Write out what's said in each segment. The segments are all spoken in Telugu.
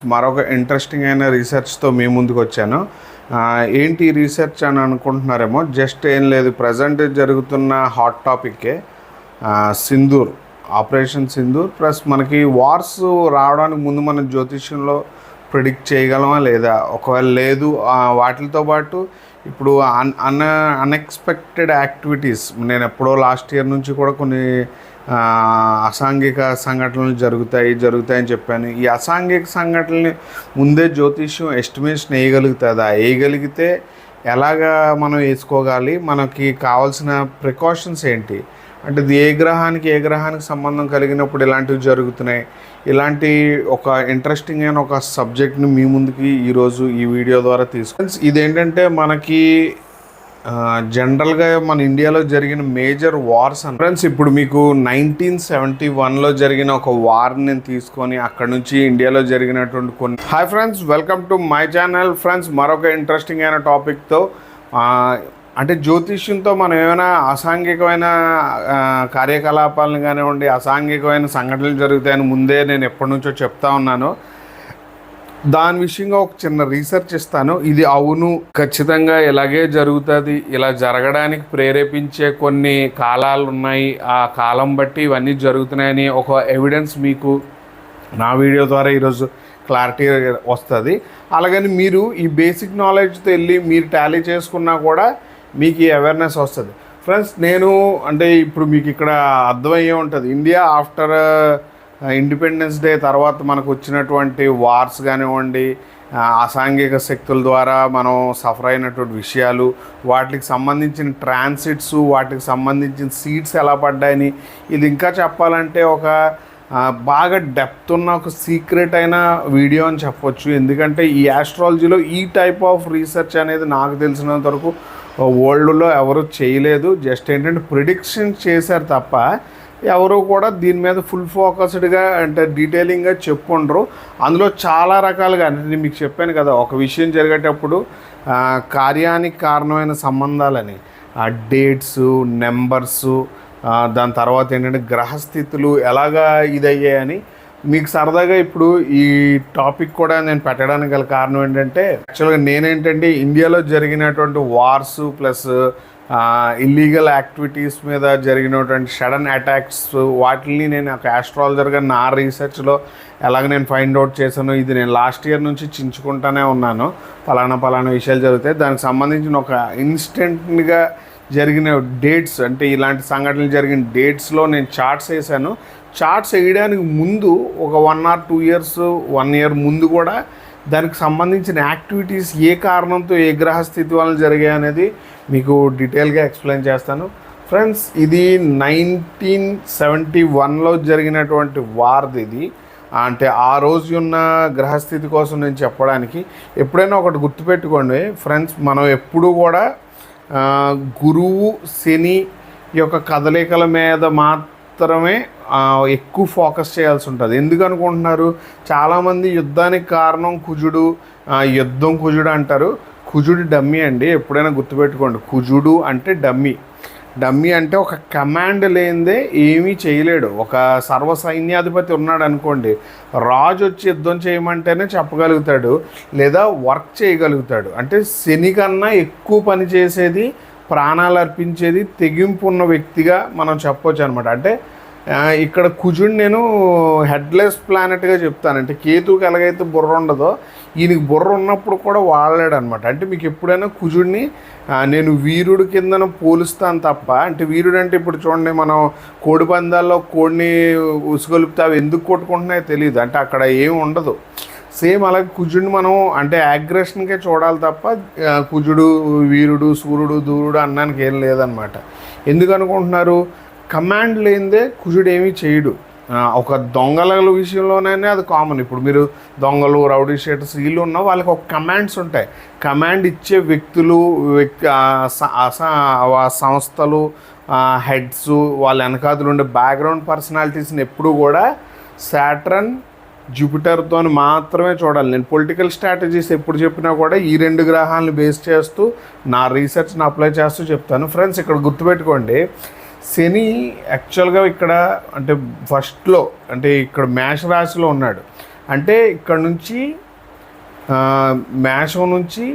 మరొక ఇంట్రెస్టింగ్ అయిన రీసెర్చ్తో మీ ముందుకు వచ్చాను. ఏంటి రీసెర్చ్ అని అనుకుంటున్నారేమో. జస్ట్ ఏం లేదు, ప్రజెంట్ జరుగుతున్న హాట్ టాపిక్కే సింధూర్, ఆపరేషన్ సింధూర్. ప్లస్ మనకి వార్స్ రావడానికి ముందు మనం జ్యోతిష్యంలో ప్రిడిక్ట్ చేయగలమా లేదా, ఒకవేళ లేదు వాటితో పాటు ఇప్పుడు అన్ఎక్స్పెక్టెడ్ యాక్టివిటీస్, నేను ఎప్పుడో లాస్ట్ ఇయర్ నుంచి కూడా కొన్ని అసాంఘిక సంఘటనలు జరుగుతాయని చెప్పాను. ఈ అసాంఘిక సంఘటనల్ని ముందే జ్యోతిష్యం ఎస్టిమేషన్ వేయగలిగితే ఎలాగా మనం వేసుకోగాలి, మనకి కావాల్సిన ప్రికాషన్స్ ఏంటి, అంటే ఇది ఏ గ్రహానికి సంబంధం కలిగినప్పుడు ఇలాంటివి జరుగుతున్నాయి. ఇలాంటి ఒక ఇంట్రెస్టింగ్ అయిన ఒక సబ్జెక్ట్ని మీ ముందుకి ఈరోజు ఈ వీడియో ద్వారా తీసుకొని, ఇదేంటంటే మనకి జనరల్గా మన ఇండియాలో జరిగిన మేజర్ వార్స్ అని ఫ్రెండ్స్. ఇప్పుడు మీకు 1971లో జరిగిన ఒక వార్ని నేను తీసుకొని అక్కడ నుంచి ఇండియాలో జరిగినటువంటి కొన్ని. Hi friends, welcome to my channel. Friends, మరొక ఇంట్రెస్టింగ్ అయిన టాపిక్తో, అంటే జ్యోతిష్యంతో మనం ఏమైనా అసాంఘికమైన కార్యకలాపాలను కానివ్వండి, అసాంఘికమైన సంఘటనలు జరుగుతాయని ముందే నేను ఎప్పటి నుంచో చెప్తా ఉన్నాను. దాని విషయంగా ఒక చిన్న రీసెర్చ్ ఇస్తాను. ఇది అవును, ఖచ్చితంగా ఇలాగే జరుగుతుంది, ఇలా జరగడానికి ప్రేరేపించే కొన్ని కాలాలు ఉన్నాయి, ఆ కాలం బట్టి ఇవన్నీ జరుగుతున్నాయని ఒక ఎవిడెన్స్ మీకు నా వీడియో ద్వారా ఈరోజు క్లారిటీ వస్తుంది. అలాగని మీరు ఈ బేసిక్ నాలెడ్జ్తో వెళ్ళి మీరు టాలీ చేసుకున్నా కూడా మీకు ఈ అవేర్నెస్ వస్తుంది. ఫ్రెండ్స్, నేను అంటే ఇప్పుడు మీకు ఇక్కడ అర్థమయ్యే ఉంటుంది, ఇండియా ఆఫ్టర్ ఇండిపెండెన్స్ డే తర్వాత మనకు వచ్చినటువంటి వార్స్ కానివ్వండి, అసాంఘిక శక్తుల ద్వారా మనం సఫర్ అయినటువంటి విషయాలు, వాటికి సంబంధించిన ట్రాన్సిట్స్, వాటికి సంబంధించిన సీట్స్ ఎలా పడ్డాయని, ఇది ఇంకా చెప్పాలంటే ఒక బాగా డెప్త్ ఉన్న ఒక సీక్రెట్ అయిన వీడియో అని చెప్పొచ్చు. ఎందుకంటే ఈ ఆస్ట్రాలజీలో ఈ టైప్ ఆఫ్ రీసెర్చ్ అనేది నాకు తెలిసినంత వరకు వరల్డ్లో ఎవరు చేయలేదు. జస్ట్ ఏంటంటే ప్రిడిక్షన్ చేశారు తప్ప ఎవరు కూడా దీని మీద ఫుల్ ఫోకస్డ్గా అంటే డీటెయిలింగ్గా చెప్పుకుంటారు. అందులో చాలా రకాలుగా, అంటే నేను మీకు చెప్పాను కదా, ఒక విషయం జరిగేటప్పుడు కార్యానికి కారణమైన సంబంధాలని, డేట్స్, నెంబర్సు, దాని తర్వాత ఏంటంటే గ్రహస్థితులు ఎలాగా ఇదయ్యాయని మీకు సరదాగా ఇప్పుడు ఈ టాపిక్ కూడా నేను పెట్టడానికి గల కారణం ఏంటంటే, యాక్చువల్గా నేనేంటంటే ఇండియాలో జరిగినటువంటి వార్స్ ప్లస్ ఇల్లీగల్ యాక్టివిటీస్ మీద జరిగినటువంటి సడన్ అటాక్స్, వాటిని నేను ఒక ఆస్ట్రాలజర్గా నా రీసెర్చ్లో ఎలాగ నేను ఫైండ్ అవుట్ చేశాను. ఇది నేను లాస్ట్ ఇయర్ నుంచి చించుకుంటూనే ఉన్నాను. పలానా విషయాలు జరుగుతాయి, దానికి సంబంధించిన ఒక ఇన్స్టెంట్గా జరిగిన డేట్స్, అంటే ఇలాంటి సంఘటనలు జరిగిన డేట్స్లో నేను చార్ట్స్ వేసాను. చార్ట్స్ వేయడానికి ముందు ఒక 1 or 2 years, 1 year ముందు కూడా దానికి సంబంధించిన యాక్టివిటీస్ ఏ కారణంతో ఏ గ్రహస్థితి వల్ల జరిగాయి అనేది మీకు డీటెయిల్గా ఎక్స్ప్లెయిన్ చేస్తాను. ఫ్రెండ్స్, ఇది 1971లో జరిగినటువంటి వార్ది ఇది. అంటే ఆ రోజు ఉన్న గ్రహస్థితి కోసం నేను చెప్పడానికి, ఎప్పుడైనా ఒకటి గుర్తుపెట్టుకోండి ఫ్రెండ్స్, మనం ఎప్పుడూ కూడా గురువు శని యొక్క కదలికల మీద మాత్రమే ఎక్కువ ఫోకస్ చేయాల్సి ఉంటుంది. ఎందుకు అనుకుంటున్నారు, చాలామంది యుద్ధానికి కారణం కుజుడు, కుజుడు అంటారు. కుజుడు డమ్మీ అండి, ఎప్పుడైనా గుర్తుపెట్టుకోండి. కుజుడు అంటే డమ్మీ అంటే ఒక కమాండ్ లేనిదే ఏమీ చేయలేడు. ఒక సర్వ సైన్యాధిపతి ఉన్నాడు అనుకోండి, రాజు వచ్చి యుద్ధం చేయమంటేనే చెప్పగలుగుతాడు లేదా వర్క్ చేయగలుగుతాడు. అంటే శని కన్నా ఎక్కువ పని చేసేది, ప్రాణాలు అర్పించేది, తెగింపు ఉన్న వ్యక్తిగా మనం చెప్పొచ్చు అనమాట. అంటే ఇక్కడ కుజుడు నేను హెడ్లెస్ ప్లానెట్గా చెప్తాను. అంటే కేతుకి ఎలాగైతే బుర్ర ఉండదో, ఈయనకి బుర్ర ఉన్నప్పుడు కూడా వాడలేడు అనమాట. అంటే మీకు ఎప్పుడైనా కుజుడిని నేను వీరుడు కిందన పోలుస్తాను తప్ప, అంటే వీరుడు అంటే ఇప్పుడు చూడండి, మనం కోడి పందాల్లో కోడిని ఉసుగొలిపితే అవి ఎందుకు కొట్టుకుంటున్నాయో తెలియదు, అంటే అక్కడ ఏమి ఉండదు. సేమ్ అలాగే కుజుడిని మనం అంటే అగ్రెషన్కే చూడాలి తప్ప కుజుడు వీరుడు, సూర్యుడు, దూరుడు అన్నానికి ఏం లేదనమాట. ఎందుకు అనుకుంటున్నారు, కమాండ్ లేనిదే కుజుడు ఏమీ చేయడు. ఒక దొంగల విషయంలోనైనా అది కామన్. ఇప్పుడు మీరు దొంగలు, రౌడీ షీటర్స్ వీళ్ళు ఉన్న వాళ్ళకి ఒక కమాండ్స్ ఉంటాయి. కమాండ్ ఇచ్చే వ్యక్తులు, సంస్థలు, హెడ్స్, వాళ్ళ వెనకాదులు ఉండే బ్యాక్గ్రౌండ్ పర్సనాలిటీస్ని ఎప్పుడు కూడా సాటర్న్, జూపిటర్తో మాత్రమే చూడాలి. నేను పొలిటికల్ స్ట్రాటజీస్ ఎప్పుడు చెప్పినా కూడా ఈ 2 గ్రహాలను బేస్ చేస్తూ నా రీసెర్చ్ని అప్లై చేస్తూ చెప్తాను. ఫ్రెండ్స్, ఇక్కడ గుర్తుపెట్టుకోండి, శని యాక్చువల్గా ఇక్కడ అంటే ఫస్ట్లో అంటే ఇక్కడ మేష రాశిలో ఉన్నాడు. అంటే ఇక్కడ నుంచి మేషం నుంచి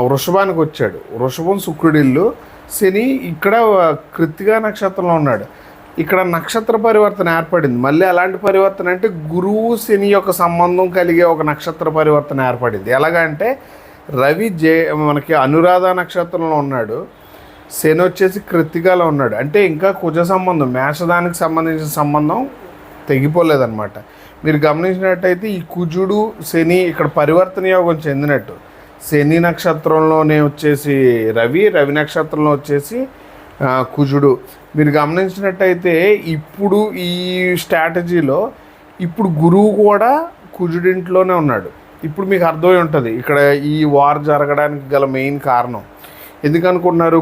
వృషభానికి వచ్చాడు. వృషభం శుక్రుడిల్లు. శని ఇక్కడ కృత్తికా నక్షత్రంలో ఉన్నాడు. ఇక్కడ నక్షత్ర పరివర్తన ఏర్పడింది. మళ్ళీ అలాంటి పరివర్తన అంటే గురువు శని యొక్క సంబంధం కలిగే ఒక నక్షత్ర పరివర్తన ఏర్పడింది. ఎలాగంటే రవి మనకి అనురాధ నక్షత్రంలో ఉన్నాడు, శని వచ్చేసి కృత్తికాలో ఉన్నాడు. అంటే ఇంకా కుజ సంబంధం, మేషదానికి సంబంధించిన సంబంధం తెగిపోలేదన్నమాట. మీరు గమనించినట్టయితే ఈ కుజుడు శని ఇక్కడ పరివర్తన యోగం చెందినట్టు. శని నక్షత్రంలోనే వచ్చేసి రవి, రవి నక్షత్రంలో వచ్చేసి కుజుడు. మీరు గమనించినట్టయితే ఇప్పుడు ఈ స్ట్రాటజీలో ఇప్పుడు గురువు కూడా కుజుడింట్లోనే ఉన్నాడు. ఇప్పుడు మీకు అర్థమై ఉంటుంది ఇక్కడ ఈ వార్ జరగడానికి గల మెయిన్ కారణం. ఎందుకనుకుంటున్నారు?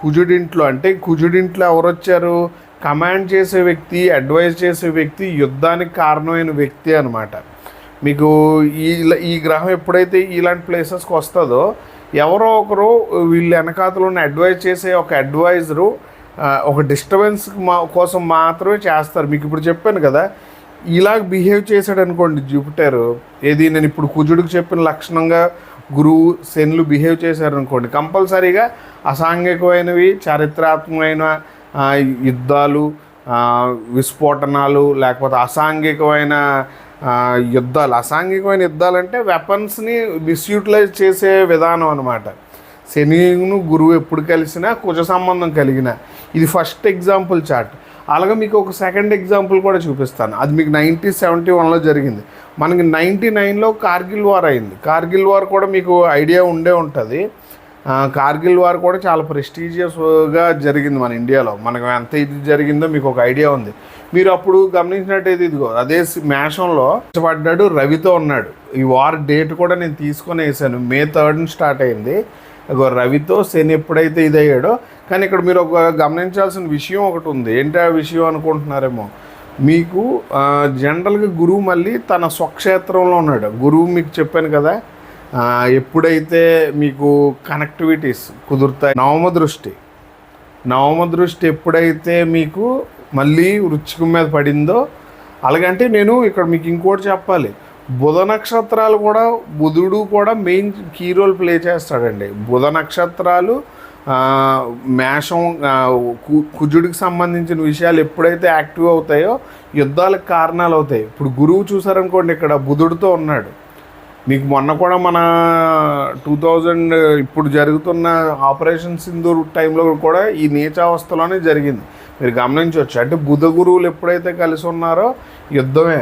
కుజుడింట్లో అంటే కుజుడింట్లో ఎవరు వచ్చారు? కమాండ్ చేసే వ్యక్తి, అడ్వైజ్ చేసే వ్యక్తి, యుద్ధానికి కారణమైన వ్యక్తి అనమాట. మీకు ఈ గ్రహం ఎప్పుడైతే ఇలాంటి ప్లేసెస్కి వస్తుందో ఎవరో ఒకరు వీళ్ళు వెనకాతలు ఉన్న అడ్వైజ్ చేసే ఒక అడ్వైజరు ఒక డిస్టర్బెన్స్ కోసం మాత్రమే చేస్తారు. మీకు ఇప్పుడు చెప్పాను కదా, ఇలాగ బిహేవ్ చేశాడు అనుకోండి జూపిటర్, ఏది నేను ఇప్పుడు కుజుడికి చెప్పిన లక్షణంగా గురువు శనులు బిహేవ్ చేశారనుకోండి, కంపల్సరీగా అసాంఘికమైనవి, చారిత్రాత్మకమైన యుద్ధాలు, విస్ఫోటనాలు, లేకపోతే అసాంఘికమైన యుద్ధాలు అంటే వెపన్స్ని మిస్యూటిలైజ్ చేసే విధానం అనమాట. శనిను గురువు ఎప్పుడు కలిసినా కుజ సంబంధం కలిగిన ఇది ఫస్ట్ ఎగ్జాంపుల్ చార్ట్. అలాగే మీకు ఒక సెకండ్ ఎగ్జాంపుల్ కూడా చూపిస్తాను. అది మీకు 1971లో జరిగింది. మనకి 1999లో కార్గిల్ వార్ అయింది. కార్గిల్ వార్ కూడా మీకు ఐడియా ఉండే ఉంటుంది. కార్గిల్ వార్ కూడా చాలా ప్రెస్టీజియస్గా జరిగింది మన ఇండియాలో. మనకు ఎంత ఇది జరిగిందో మీకు ఒక ఐడియా ఉంది. మీరు అప్పుడు గమనించినట్టయితే ఇదిగో అదే మేషంలో పడ్డాడు, రవితో ఉన్నాడు. ఈ వార్ డేట్ కూడా నేను తీసుకొని వేసాను. May 3 స్టార్ట్ అయింది. రవితో శని ఎప్పుడైతే ఇదయ్యాడో. కానీ ఇక్కడ మీరు ఒక గమనించాల్సిన విషయం ఒకటి ఉంది. ఏంటి ఆ విషయం అనుకుంటున్నారేమో. మీకు జనరల్గా గురువు మళ్ళీ తన స్వక్షేత్రంలో ఉన్నాడు. గురువు మీకు చెప్పాను కదా, ఎప్పుడైతే మీకు కనెక్టివిటీస్ కుదురుతాయి, నవమ దృష్టి ఎప్పుడైతే మీకు మళ్ళీ వృశ్చికం మీద పడిందో, అలాగంటే నేను ఇక్కడ మీకు ఇంకోటి చెప్పాలి. బుధ నక్షత్రాలు కూడా, బుధుడు కూడా మెయిన్ కీ రోల్ ప్లే చేస్తాడండి. బుధ నక్షత్రాలు మేషం కుజుడికి సంబంధించిన విషయాలు ఎప్పుడైతే యాక్టివ్ అవుతాయో యుద్ధాలకు కారణాలు అవుతాయి. ఇప్పుడు గురువు చూసారనుకోండి, ఇక్కడ బుధుడితో ఉన్నాడు. మీకు మొన్న కూడా మన 2000 ఇప్పుడు జరుగుతున్న ఆపరేషన్ సింధూర్ టైంలో కూడా ఈ నీచావస్థలోనే జరిగింది. మీరు గమనించవచ్చు. అంటే బుధ గురువులు ఎప్పుడైతే కలిసి ఉన్నారో యుద్ధమే.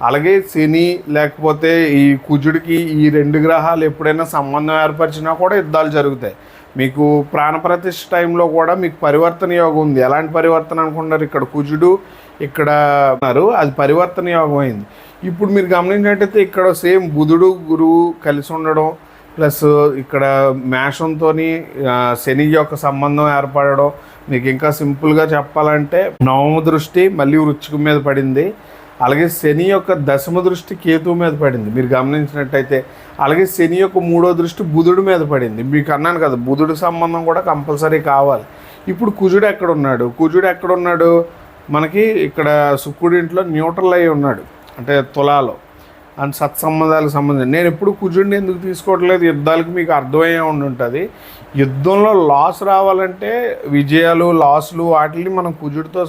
అలాగే శని లేకపోతే ఈ కుజుడికి ఈ రెండు గ్రహాలు ఎప్పుడైనా సంబంధం ఏర్పరిచినా కూడా యుద్ధాలు జరుగుతాయి. మీకు ప్రాణప్రతిష్ఠ టైంలో కూడా మీకు పరివర్తన యోగం ఉంది. ఎలాంటి పరివర్తన అనుకుంటారు? ఇక్కడ కుజుడు ఇక్కడ ఉన్నారు, అది పరివర్తన యోగం అయింది. ఇప్పుడు మీరు గమనించినట్టయితే ఇక్కడ సేమ్ బుధుడు గురువు కలిసి ఉండడం, ప్లస్ ఇక్కడ మేషంతో శని యొక్క సంబంధం ఏర్పడడం. మీకు ఇంకా సింపుల్గా చెప్పాలంటే నవమ దృష్టి మళ్ళీ వృశ్చికం మీద పడింది. అలాగే శని యొక్క దశమ దృష్టి కేతువు మీద పడింది మీరు గమనించినట్టయితే. అలాగే శని యొక్క 3వ దృష్టి బుధుడి మీద పడింది. మీకు అన్నాను కదా, బుధుడి సంబంధం కూడా కంపల్సరీ కావాలి. ఇప్పుడు కుజుడు ఎక్కడున్నాడు? మనకి ఇక్కడ శుక్రుడింట్లో న్యూట్రల్ అయి ఉన్నాడు, అంటే తులాలో. అండ్ సత్సంబంధాలకు సంబంధించి నేను ఎప్పుడు కుజుడిని ఎందుకు తీసుకోవట్లేదు, యుద్ధాలకు మీకు అర్థమయ్యే ఉంటుంది. యుద్ధంలో లాస్ రావాలంటే విజయాలు, లాస్లు వాటిని మనం కుజుడితో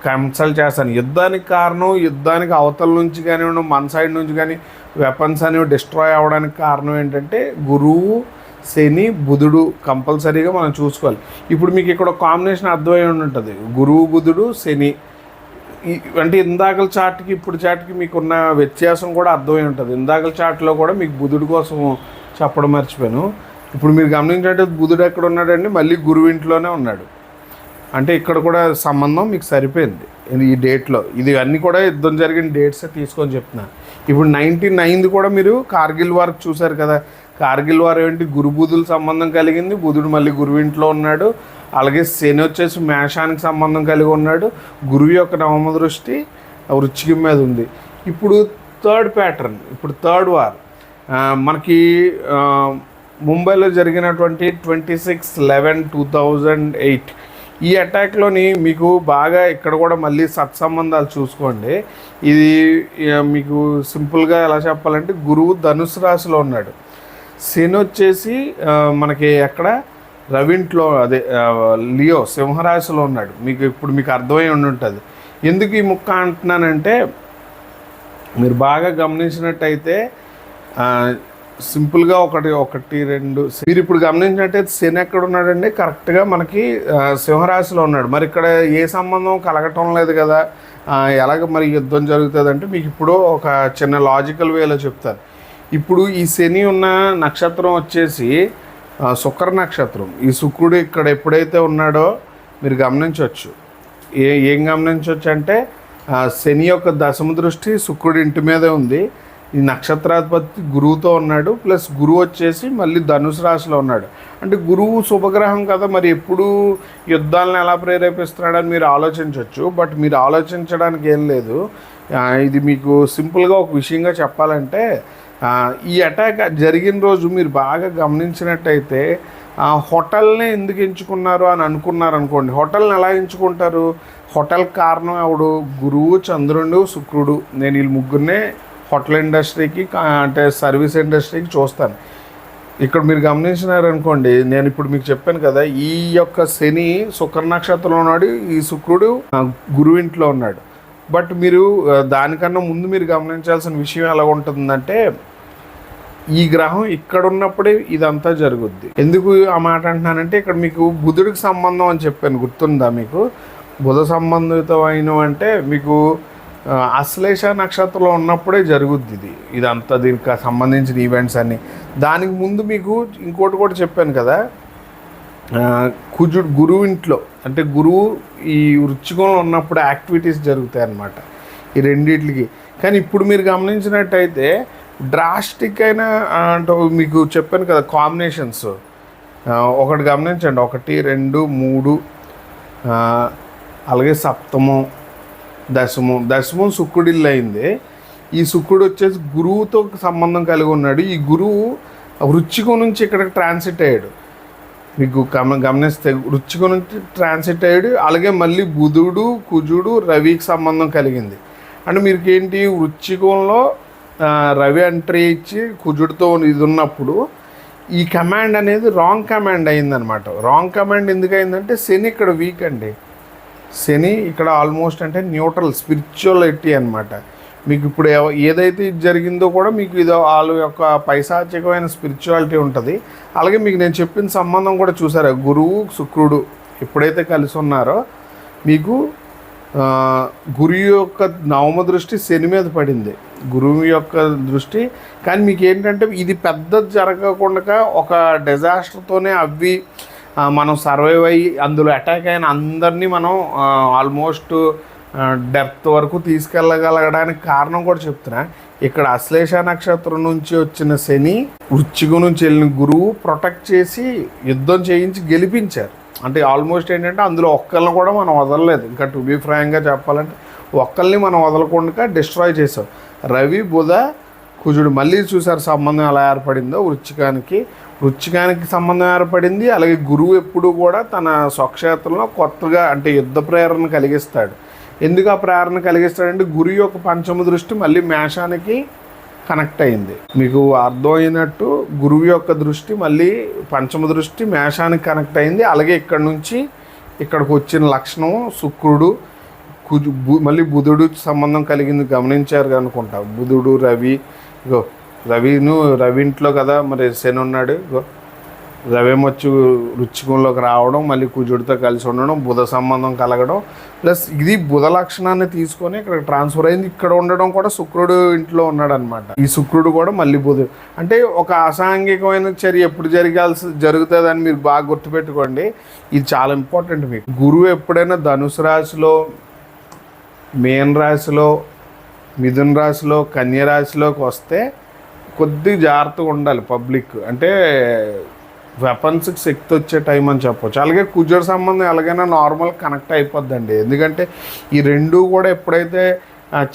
కన్సల్ట్ చేస్తాను. యుద్ధానికి కారణం, యుద్ధానికి అవతల నుంచి కానివ్వండి, మన సైడ్ నుంచి కానీ వెపన్స్ అనేవి డిస్ట్రాయ్ అవ్వడానికి కారణం ఏంటంటే గురువు, శని, బుధుడు కంపల్సరీగా మనం చూసుకోవాలి. ఇప్పుడు మీకు ఇక్కడ కాంబినేషన్ అర్థమై ఉంటుంది. గురువు, బుధుడు, శని. అంటే ఇందాకల చార్ట్కి ఇప్పుడు చార్ట్కి మీకున్న వ్యత్యాసం కూడా అర్థమై ఉంటుంది. ఇందాకల చార్ట్లో కూడా మీకు బుధుడు కోసం చెప్పడం మర్చిపోయాను. ఇప్పుడు మీరు గమనించినట్టు బుధుడు ఎక్కడ ఉన్నాడండి, మళ్ళీ గురువు ఇంట్లోనే ఉన్నాడు. అంటే ఇక్కడ కూడా సంబంధం మీకు సరిపోయింది ఈ డేట్లో. ఇది అన్నీ కూడా యుద్ధం జరిగిన డేట్సే తీసుకొని చెప్తున్నాను. ఇప్పుడు 1999 కూడా మీరు కార్గిల్ వార్ చూశారు కదా. కార్గిల్ వార్ ఏంటి, గురు బుధుల సంబంధం కలిగింది. బుధుడు మళ్ళీ గురువు ఇంట్లో ఉన్నాడు. అలాగే శని వచ్చేసి మేషానికి సంబంధం కలిగి ఉన్నాడు. గురువు యొక్క నవమ దృష్టి వృశ్చికం మీద ఉంది. ఇప్పుడు థర్డ్ ప్యాటర్న్, ఇప్పుడు థర్డ్ వార్ మనకి ముంబైలో జరిగినటువంటి 26/11/2008 ఈ అటాక్లోని మీకు బాగా ఇక్కడ కూడా మళ్ళీ సత్సంబంధాలు చూసుకోండి. ఇది మీకు సింపుల్గా ఎలా చెప్పాలంటే గురువు ధనుసు రాశిలో ఉన్నాడు, శని వచ్చేసి మనకి ఎక్కడ రవింట్లో అదే లియో సింహరాశిలో ఉన్నాడు. మీకు అర్థమై ఉంటుంది ఎందుకు ఈ ముక్క అంటున్నానంటే, మీరు బాగా గమనించినట్టయితే సింపుల్గా ఒకటి రెండు మీరు ఇప్పుడు గమనించినట్టయితే శని ఎక్కడ ఉన్నాడండి, కరెక్ట్గా మనకి సింహరాశిలో ఉన్నాడు. మరి ఇక్కడ ఏ సంబంధం కలగటం లేదు కదా, ఎలాగ మరి యుద్ధం జరుగుతుంది అంటే మీకు ఇప్పుడు ఒక చిన్న లాజికల్ వేలో చెప్తాను. ఇప్పుడు ఈ శని ఉన్న నక్షత్రం వచ్చేసి శుక్ర నక్షత్రం. ఈ శుక్రుడు ఇక్కడ ఎప్పుడైతే ఉన్నాడో మీరు గమనించవచ్చు. ఏం గమనించవచ్చు అంటే శని యొక్క దశమ దృష్టి శుక్రుడి ఇంటి మీదే ఉంది. ఈ నక్షత్రాధిపతి గురువుతో ఉన్నాడు, ప్లస్ గురువు వచ్చేసి మళ్ళీ ధనుసు రాశిలో ఉన్నాడు. అంటే గురువు శుభగ్రహం కదా, మరి ఎప్పుడు యుద్ధాలను ఎలా ప్రేరేపిస్తున్నాడని మీరు ఆలోచించవచ్చు. బట్ మీరు ఆలోచించడానికి ఏం లేదు. ఇది మీకు సింపుల్గా ఒక విషయంగా చెప్పాలంటే, ఈ అటాక్ జరిగిన రోజు మీరు బాగా గమనించినట్టయితే హోటల్ని ఎందుకు ఎంచుకున్నారు అని అనుకోండి. హోటల్ని ఎలా ఎంచుకుంటారు? హోటల్ కారణం ఎవడు? గురువు, చంద్రుడు, శుక్రుడు. నేను వీళ్ళు ముగ్గురినే హోటల్ ఇండస్ట్రీకి అంటే సర్వీస్ ఇండస్ట్రీకి చూస్తాను. ఇక్కడ మీరు గమనించినారనుకోండి, నేను ఇప్పుడు మీకు చెప్పాను కదా, ఈ యొక్క శని శుక్ర నక్షత్రంలో ఉన్నాడు, ఈ శుక్రుడు గురువు ఇంట్లో ఉన్నాడు. బట్ మీరు దానికన్నా ముందు మీరు గమనించాల్సిన విషయం ఎలా ఉంటుందంటే, ఈ గ్రహం ఇక్కడ ఉన్నప్పుడే ఇదంతా జరుగుద్ది. ఎందుకు ఆ మాట అంటున్నానంటే, ఇక్కడ మీకు బుధుడికి సంబంధం అని చెప్పాను, గుర్తుందా మీకు? బుధ సంబంధితమైన అంటే మీకు అశ్లేష నక్షత్రంలో ఉన్నప్పుడే జరుగుద్ది ఇదంతా, దీనికి సంబంధించిన ఈవెంట్స్ అన్నీ. దానికి ముందు మీకు ఇంకోటి కూడా చెప్పాను కదా, గురువు ఇంట్లో అంటే గురువు ఈ వృచ్చికంలో ఉన్నప్పుడు యాక్టివిటీస్ జరుగుతాయి అన్నమాట ఈ రెండిట్లకి. కానీ ఇప్పుడు మీరు గమనించినట్టయితే డ్రాస్టిక్ అయిన అంటే మీకు చెప్పాను కదా కాంబినేషన్స్, ఒకటి గమనించండి, 1 2 3 అలాగే సప్తమం దశమం శుక్రుడిల్లు అయింది. ఈ శుక్రుడు వచ్చేసి గురువుతో సంబంధం కలిగి ఉన్నాడు. ఈ గురువు వృచ్చికం నుంచి ఇక్కడికి ట్రాన్సిట్ అయ్యాడు. మీకు గమనిస్తే వృచ్చికం నుంచి ట్రాన్సిట్ అయ్యాడు. అలాగే మళ్ళీ బుధుడు, కుజుడు, రవికి సంబంధం కలిగింది. అంటే మీకు ఏంటి, వృచ్చికంలో రవి ఎంట్రీ ఇచ్చి కుజుడితో ఇది ఉన్నప్పుడు ఈ కమాండ్ అనేది రాంగ్ కమాండ్ అయిందనమాట. రాంగ్ కమాండ్ ఎందుకు అయిందంటే, శని ఇక్కడ వీక్ అండి. శని ఇక్కడ ఆల్మోస్ట్ అంటే న్యూట్రల్ స్పిరిచువాలిటీ అనమాట. మీకు ఇప్పుడు ఏదైతే ఇది జరిగిందో కూడా మీకు ఇది వాళ్ళ యొక్క పైశాచికమైన స్పిరిచువాలిటీ ఉంటుంది. అలాగే మీకు నేను చెప్పిన సంబంధం కూడా చూసారా, గురువు శుక్రుడు ఎప్పుడైతే కలిసి ఉన్నారో మీకు గురువు యొక్క నవమ దృష్టి శని మీద పడింది, గురువు యొక్క దృష్టి. కానీ మీకు ఏంటంటే ఇది పెద్ద జరగకుండా ఒక డిజాస్టర్తోనే అవి మనం సర్వైవ్ అయ్యి అందులో అటాక్ అయిన అందరినీ మనం ఆల్మోస్ట్ డెప్త్ వరకు తీసుకెళ్ళగలగడానికి కారణం కూడా చెప్తున్నా. ఇక్కడ అశ్లేష నక్షత్రం నుంచి వచ్చిన శని వృచ్చికం నుంచి వెళ్ళిన గురువు ప్రొటెక్ట్ చేసి యుద్ధం చేయించి గెలిపించారు. అంటే ఆల్మోస్ట్ ఏంటంటే అందులో ఒక్కళ్ళని కూడా మనం వదలలేదు. ఇంకా టు బీ ఫ్రాంక్గా చెప్పాలంటే ఒక్కళ్ళని మనం వదలకుండా డిస్ట్రాయ్ చేసాం. రవి, బుధ, కుజుడు మళ్ళీ చూసారు సంబంధం ఎలా ఏర్పడిందో. వృచ్చికానికి సంబంధం ఏర్పడింది. అలాగే గురువు ఎప్పుడు కూడా తన స్వక్షేత్రంలో కొత్తగా అంటే యుద్ధ ప్రేరణ కలిగిస్తాడు. ఎందుకు ఆ ప్రేరణ కలిగిస్తాడంటే గురువు యొక్క పంచమ దృష్టి మళ్ళీ మేషానికి కనెక్ట్ అయింది. మీకు అర్థమైనట్టు గురువు యొక్క దృష్టి మళ్ళీ పంచమ దృష్టి మేషానికి కనెక్ట్ అయింది. అలాగే ఇక్కడ నుంచి ఇక్కడికి వచ్చిన లక్షణం శుక్రుడు, మళ్ళీ బుధుడు సంబంధం కలిగింది గమనించారు అనుకుంటా. బుధుడు, రవి, రవి ఇంట్లో కదా మరి శని ఉన్నాడు. రవేమొచ్చి రుచికంలోకి రావడం, మళ్ళీ కుజుడితో కలిసి ఉండడం, బుధ సంబంధం కలగడం, ప్లస్ ఇది బుధ లక్షణాన్ని తీసుకొని ఇక్కడ ట్రాన్స్ఫర్ అయింది. ఇక్కడ ఉండడం కూడా శుక్రుడు ఇంట్లో ఉన్నాడు అనమాట. ఈ శుక్రుడు కూడా మళ్ళీ బుధుడు. అంటే ఒక అసాంఘికమైన చర్య ఎప్పుడు జరుగుతుంది అని మీరు బాగా గుర్తుపెట్టుకోండి. ఇది చాలా ఇంపార్టెంట్ మీకు. గురువు ఎప్పుడైనా ధనుసు రాశిలో, మేన రాశిలో, మిథున రాశిలో, కన్య రాశిలోకి వస్తే కొద్దిగా జాగ్రత్తగా ఉండాలి పబ్లిక్. అంటే వెపన్స్కి శక్తి వచ్చే టైం అని చెప్పొచ్చు. అలాగే కుజుడు సంబంధం ఎలాగైనా నార్మల్ కనెక్ట్ అయిపోద్దండి. ఎందుకంటే ఈ రెండు కూడా ఎప్పుడైతే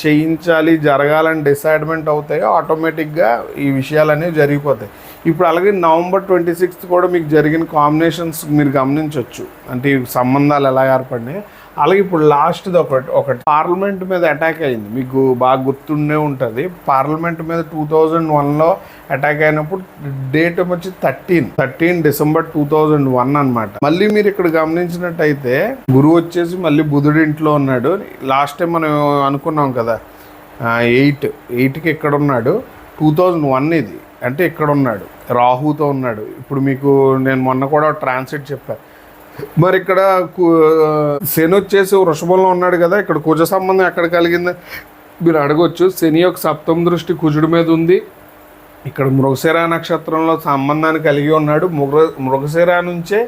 చేయించాలి, జరగాలని డిసైడ్మెంట్ అవుతాయో ఆటోమేటిక్గా ఈ విషయాలు అనేవి జరిగిపోతాయి. ఇప్పుడు అలాగే నవంబర్ 26 కూడా మీకు జరిగిన కాంబినేషన్స్ మీరు గమనించవచ్చు, అంటే ఈ సంబంధాలు ఎలా ఏర్పడినాయి. అలాగే ఇప్పుడు లాస్ట్ది ఒకటి పార్లమెంట్ మీద అటాక్ అయింది, మీకు బాగా గుర్తుండే ఉంటుంది. పార్లమెంట్ మీద 2001లో అటాక్ అయినప్పుడు డేట్ వచ్చి 13 డిసెంబర్ 2001 అనమాట. మళ్ళీ మీరు ఇక్కడ గమనించినట్టయితే గురువు వచ్చేసి మళ్ళీ బుధుడి ఇంట్లో ఉన్నాడు. లాస్ట్ టైం మనం అనుకున్నాం కదా 8కి ఇక్కడ ఉన్నాడు, 2001 ఇది, అంటే ఇక్కడ ఉన్నాడు, రాహుతో ఉన్నాడు. ఇప్పుడు మీకు నేను మొన్న కూడా ట్రాన్సిట్ చెప్పాను. మరి ఇక్కడ శని వచ్చేసి వృషభంలో ఉన్నాడు కదా, ఇక్కడ కుజ సంబంధం ఎక్కడ కలిగింది మీరు అడగొచ్చు. శని యొక్క 7వ దృష్టి కుజుడి మీద ఉంది. ఇక్కడ మృగశిర నక్షత్రంలో సంబంధాన్ని కలిగి ఉన్నాడు. మృగశిర నుంచే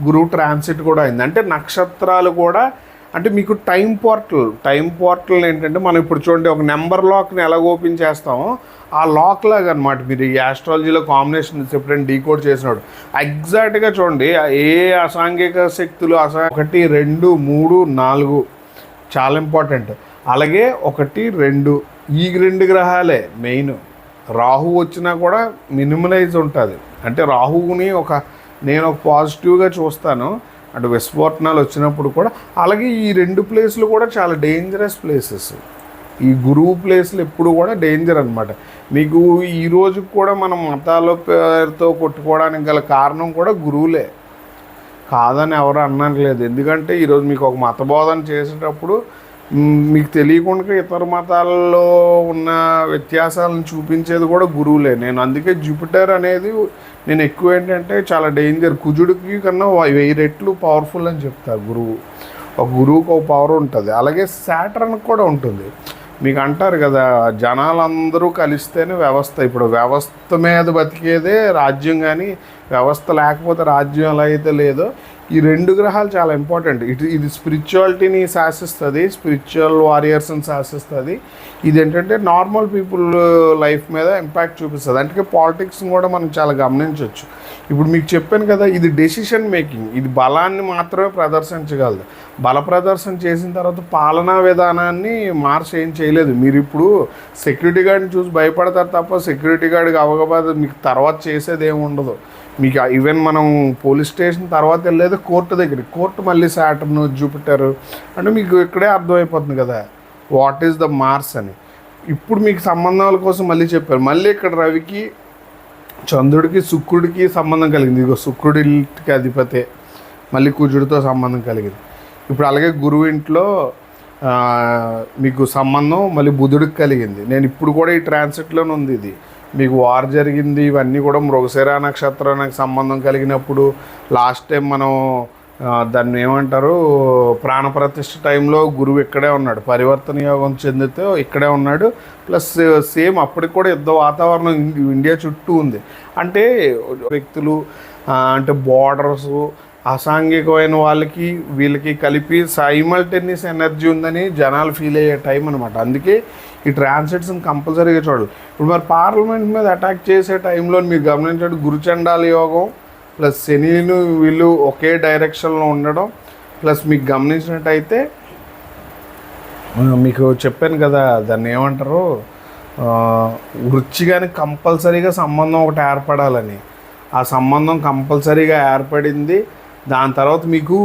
గురువు ట్రాన్సిట్ కూడా అయింది. అంటే నక్షత్రాలు కూడా, అంటే మీకు టైం పోర్టల్ ఏంటంటే మనం ఇప్పుడు చూడండి ఒక నెంబర్ లాక్ని ఎలా ఓపెన్ చేస్తామో ఆ లాక్ లాగా అనమాట. మీరు ఈ ఆస్ట్రాలజీలో కాంబినేషన్ ఎప్పుడైనా డీకోడ్ చేసినాడు ఎగ్జాక్ట్గా చూడండి ఏ అసాంఘిక శక్తులు 1, 2, 3, 4 చాలా ఇంపార్టెంట్. అలాగే 1, 2 ఈ 2 గ్రహాలే మెయిన్. రాహు వచ్చినా కూడా మినిమలైజ్ ఉంటుంది. అంటే రాహువుని నేను ఒక పాజిటివ్గా చూస్తాను, అటు విస్ఫోటనాలు వచ్చినప్పుడు కూడా. అలాగే ఈ 2 ప్లేసులు కూడా చాలా డేంజరస్ ప్లేసెస్. ఈ గురువు ప్లేస్లు ఎప్పుడు కూడా డేంజర్ అనమాట. మీకు ఈ రోజు కూడా మనం మతాల పేరుతో కొట్టుకోవడానికి గల కారణం కూడా గురువులే, కాదని ఎవరు అనట్లేదు. ఎందుకంటే ఈరోజు మీకు ఒక మత బోధన చేసేటప్పుడు మీకు తెలియకుండా ఇతర మతాలలో ఉన్న వ్యత్యాసాలను చూపించేది కూడా గురువులే. నేను అందుకే జూపిటర్ అనేది నేను ఎక్కువ ఏంటంటే చాలా డేంజర్, కుజుడికి కన్నా 1000 రెట్లు పవర్ఫుల్ అని చెప్తారు గురువు. ఒక గురువుకి ఒక పవర్ ఉంటుంది. అలాగే సాటర్న్కి కూడా ఉంటుంది. మీకు అంటారు కదా జనాలందరూ కలిస్తేనే వ్యవస్థ. ఇప్పుడు వ్యవస్థ మీద బతికేదే రాజ్యం, కానీ వ్యవస్థ లేకపోతే రాజ్యం ఎలా అయితే లేదో ఈ 2 గ్రహాలు చాలా ఇంపార్టెంట్. ఇది స్పిరిచువాలిటీని శాసిస్తుంది, స్పిరిచువల్ వారియర్స్ని శాసిస్తుంది. ఇది ఏంటంటే నార్మల్ పీపుల్ లైఫ్ మీద ఇంపాక్ట్ చూపిస్తుంది. అంటే పాలిటిక్స్ని కూడా మనం చాలా గమనించవచ్చు. ఇప్పుడు మీకు చెప్పాను కదా, ఇది డెసిషన్ మేకింగ్, ఇది బలాన్ని మాత్రమే ప్రదర్శించగలదు. బల ప్రదర్శన చేసిన తర్వాత పాలనా విధానాన్ని మార్చి ఏం చేయలేదు. మీరు ఇప్పుడు సెక్యూరిటీ గార్డ్ని చూసి భయపడతారు తప్ప సెక్యూరిటీ గార్డ్కి అవగబాద మీకు తర్వాత చేసేది ఏమి ఉండదు. మీకు ఈవెన్ మనం పోలీస్ స్టేషన్ తర్వాత వెళ్ళేది కోర్టు దగ్గరికి. కోర్టు మళ్ళీ సాటర్న్, జూపిటర్, అంటే మీకు ఇక్కడే అర్థమైపోతుంది కదా వాట్ ఈస్ ద మార్స్ అని. ఇప్పుడు మీకు సంబంధాల కోసం మళ్ళీ చెప్పారు. మళ్ళీ ఇక్కడ రవికి, చంద్రుడికి, శుక్రుడికి సంబంధం కలిగింది. ఇదిగో శుక్రుడికి అధిపతే, మళ్ళీ కుజుడితో సంబంధం కలిగింది. ఇప్పుడు అలాగే గురువు ఇంట్లో మీకు సంబంధం మళ్ళీ బుధుడికి కలిగింది. నేను ఇప్పుడు కూడా ఈ ట్రాన్సిట్లోనే ఉంది. ఇది మీకు వార్ జరిగింది, ఇవన్నీ కూడా మృగశిర నక్షత్రానికి సంబంధం కలిగినప్పుడు. లాస్ట్ టైం మనం దాన్ని ఏమంటారు ప్రాణప్రతిష్ఠ టైంలో గురువు ఇక్కడే ఉన్నాడు, పరివర్తన యోగం చెందితే ఇక్కడే ఉన్నాడు. ప్లస్ సేమ్ అప్పటికి కూడా యుద్ధ వాతావరణం ఇండియా చుట్టూ ఉంది. అంటే వ్యక్తులు అంటే బార్డర్సు అసాంఘికమైన వాళ్ళకి వీళ్ళకి కలిపి సైమల్టేనియస్ ఎనర్జీ ఉందని జనాలు ఫీల్ అయ్యే టైం అనమాట. అందుకే ఈ ట్రాన్సిట్స్ని కంపల్సరీగా చూడాలి. ఇప్పుడు మరి పార్లమెంట్ మీద అటాక్ చేసే టైంలో మీరు గమనించండి గురుచండాల యోగం ప్లస్ శనిను వీళ్ళు ఒకే డైరెక్షన్లో ఉండడం. ప్లస్ మీకు గమనించినట్టయితే మీకు చెప్పాను కదా దాన్ని ఏమంటారు వృచ్చిగాని కంపల్సరీగా సంబంధం ఒకటి ఏర్పడాలని. ఆ సంబంధం కంపల్సరీగా ఏర్పడింది. దాని తర్వాత మీకు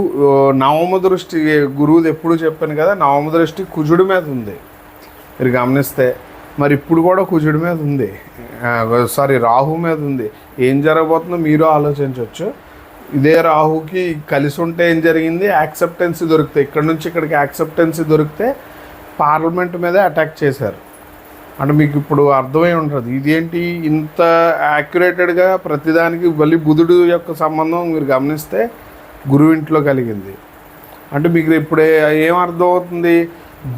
నవమ దృష్టి గురువుది ఎప్పుడు చెప్పాను కదా, నవమ దృష్టి కుజుడి మీద ఉంది మీరు గమనిస్తే. మరి ఇప్పుడు కూడా కుజుడి మీద ఉంది, రాహు మీద ఉంది. ఏం జరగబోతుందో మీరు ఆలోచించవచ్చు. ఇదే రాహుకి కలిసి ఉంటే ఏం జరిగింది, యాక్సెప్టెన్సీ దొరికితే ఇక్కడ నుంచి ఇక్కడికి యాక్సెప్టెన్సీ దొరికితే పార్లమెంట్ మీదే అటాక్ చేశారు. అంటే మీకు ఇప్పుడు అర్థమై ఉంటుంది ఇదేంటి ఇంత యాక్యురేటెడ్గా ప్రతిదానికి. మళ్ళీ బుధుడు యొక్క సంబంధం మీరు గమనిస్తే గురువు ఇంట్లో కలిగింది. అంటే మీకు ఇప్పుడే ఏం అర్థమవుతుంది,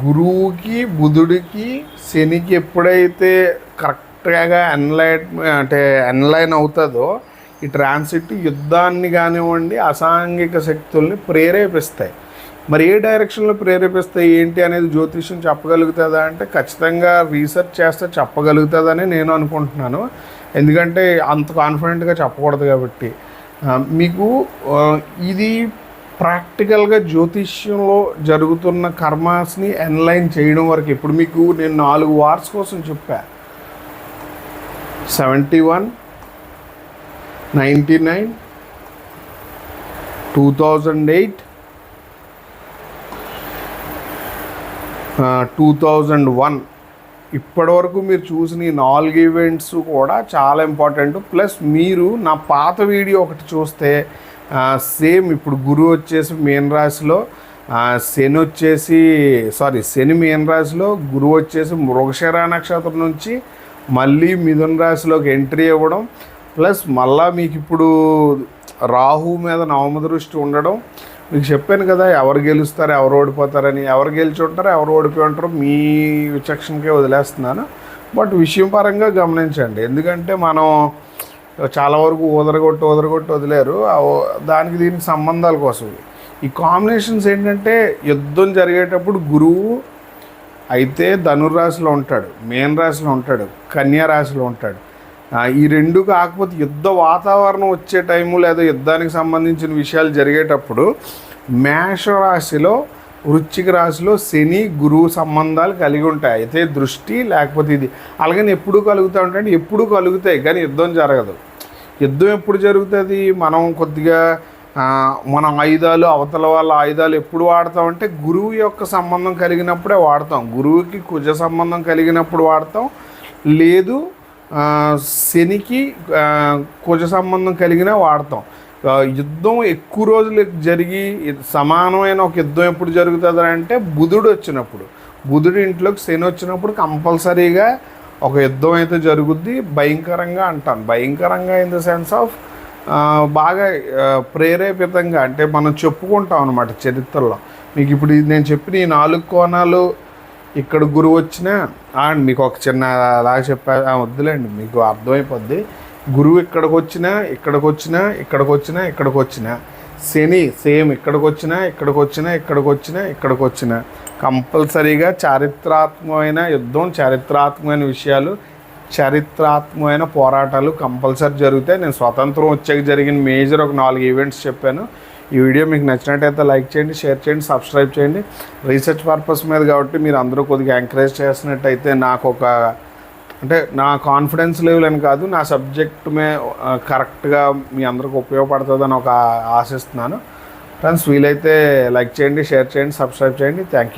గురువుకి బుధుడికి శనికి ఎప్పుడైతే కరెక్ట్గా ఎన్లైన్ అవుతుందో ఈ ట్రాన్సిట్ యుద్ధాన్ని కానివ్వండి అసాంఘిక శక్తుల్ని ప్రేరేపిస్తాయి. మరి ఏ డైరెక్షన్లో ప్రేరేపిస్తాయి ఏంటి అనేది జ్యోతిష్యం చెప్పగలుగుతుందా అంటే ఖచ్చితంగా రీసెర్చ్ చేస్తే చెప్పగలుగుతుందని నేను అనుకుంటున్నాను. ఎందుకంటే అంత కాన్ఫిడెంట్గా చెప్పకూడదు కాబట్టి. మీకు ఇది ప్రాక్టికల్గా జ్యోతిష్యంలో జరుగుతున్న కర్మాస్ని ఎన్లైన్ చేయడం వరకు. ఇప్పుడు మీకు నేను 4 వార్స్ కోసం చెప్పా, 71, 99, 2008, 2001 ఇప్పటివరకు మీరు చూసిన ఈ 4 ఈవెంట్స్ కూడా చాలా ఇంపార్టెంట్. ప్లస్ మీరు నా పాత వీడియో ఒకటి చూస్తే సేమ్ ఇప్పుడు గురువు వచ్చేసి మీన రాశిలో, శని మీన రాశిలో, గురువు వచ్చేసి మృగశిర నక్షత్రం నుంచి మళ్ళీ మిథున రాశిలోకి ఎంట్రీ ఇవ్వడం, ప్లస్ మళ్ళా మీకు ఇప్పుడు రాహు మీద నవమ దృష్టి ఉండడం. మీకు చెప్పాను కదా ఎవరు గెలుస్తారు ఎవరు ఓడిపోతారని. ఎవరు గెలిచి ఉంటారో ఎవరు ఓడిపోయి ఉంటారో మీ విచక్షణకే వదిలేస్తున్నాను. బట్ విషయం పరంగా గమనించండి, ఎందుకంటే మనం చాలా వరకు ఓదరగొట్టి వదిలేరు. దానికి దీనికి సంబంధాల కోసం ఈ కాంబినేషన్స్ ఏంటంటే, యుద్ధం జరిగేటప్పుడు గురువు అయితే ధనుర్రాశిలో ఉంటాడు, మీన రాశిలో ఉంటాడు, కన్యా రాశిలో ఉంటాడు. ఈ రెండు కాకపోతే యుద్ధ వాతావరణం వచ్చే టైము లేదా యుద్ధానికి సంబంధించిన విషయాలు జరిగేటప్పుడు మేషరాశిలో, వృశ్చిక రాశిలో శని గురువు సంబంధాలు కలిగి ఉంటాయి. అయితే దృష్టి లేకపోతే ఇది అలాగని ఎప్పుడు కలుగుతూ ఉంటాయంటే ఎప్పుడు కలుగుతాయి, కానీ యుద్ధం జరగదు. యుద్ధం ఎప్పుడు జరుగుతుంది, మనం కొద్దిగా మన ఆయుధాలు అవతల వాళ్ళ ఆయుధాలు ఎప్పుడు వాడతామంటే గురువు యొక్క సంబంధం కలిగినప్పుడే వాడతాం. గురువుకి కుజ సంబంధం కలిగినప్పుడు వాడతాం, లేదు శనికి కుజ సంబంధం కలిగినా వాడతాం. యుద్ధం ఎక్కువ రోజులు జరిగి సమానమైన ఒక యుద్ధం ఎప్పుడు జరుగుతుంది అంటే బుధుడు వచ్చినప్పుడు, బుధుడి ఇంట్లోకి శని వచ్చినప్పుడు కంపల్సరీగా ఒక యుద్ధం అయితే జరుగుద్ది. భయంకరంగా అంటాను, భయంకరంగా ఇన్ ద సెన్స్ ఆఫ్ బాగా ప్రేరేపితంగా, అంటే మనం చెప్పుకుంటాం అనమాట చరిత్రలో. మీకు ఇప్పుడు నేను చెప్పిన ఈ 4 కోణాలు ఇక్కడ గురువు వచ్చినా మీకు ఒక చిన్న అలాగే వద్దులేండి, మీకు అర్థమైపోద్ది. గురువు ఇక్కడికి వచ్చినా శని సేమ్ ఇక్కడికి వచ్చినా కంపల్సరీగా చారిత్రాత్మకమైన యుద్ధం, చారిత్రాత్మకమైన విషయాలు, చారిత్రాత్మకమైన పోరాటాలు కంపల్సరీ జరుగుతాయి. నేను స్వతంత్రం వచ్చాక జరిగిన మేజర్ ఒక 4 ఈవెంట్స్ చెప్పాను. ఈ వీడియో మీకు నచ్చినట్టయితే లైక్ చేయండి, షేర్ చేయండి, సబ్స్క్రైబ్ చేయండి. రీసెర్చ్ పర్పస్ మీద కాబట్టి మీరు అందరూ కొద్దిగా ఎంకరేజ్ చేసినట్టయితే నాకు ఒక అంటే నా కాన్ఫిడెన్స్ లెవెల్ అని కాదు, నా సబ్జెక్ట్ కరెక్ట్గా మీ అందరికి ఉపయోగపడుతుందని ఒక ఆశిస్తున్నాను. ఫ్రెండ్స్ వీలైతే లైక్ చేయండి, షేర్ చేయండి, సబ్స్క్రైబ్ చేయండి. Thank you.